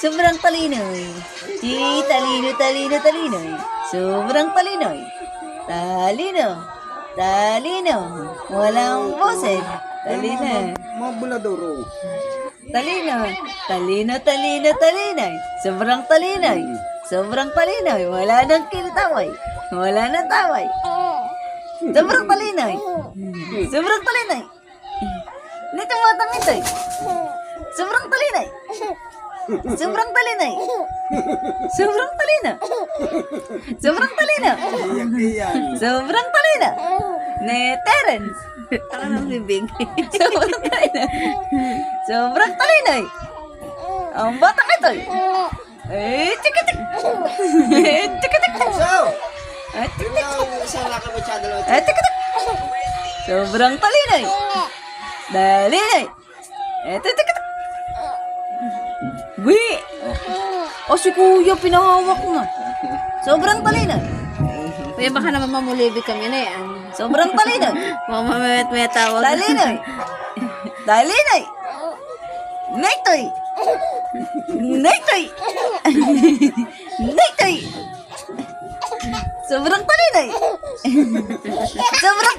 Sobrang talinoy. Talino, talino, talinoy. Sobrang talinoy. Talino. Talino. Walang boses. Talino. Mabuladoro. Talino. Talino, talino, talinoy. Sobrang talinoy. Sobrang talinoy. Wala nang kinataway. Wala nang taway. Sobrang talinoy. Sobrang talinoy. Nito matang ito eh. Sobrang talinoy. Sobrang talinoy. Sobrang talino. Sobrang talino. Iyak-iyak. Sobrang talino. Ni Terence. Ano ng bibig? Sobrang talino. Sobrang talinoy. Ang batang ito eh. Tikitik. Tikitik. So, Tikitik. isang laki mo siya dalawa. Tikitik. Sobrang talinoy. Talinoy. Tikitik. Wi! O si kuya, pinahawak na. Sobrang talinoy. Kuya, baka naman mamulibig kami na yan. Sobrang talinoy. Mamamit may tawag. Talinoy. Talinoy. Naitoy. Naitoy. Naitoy. Sobrang talinoy. Sobrang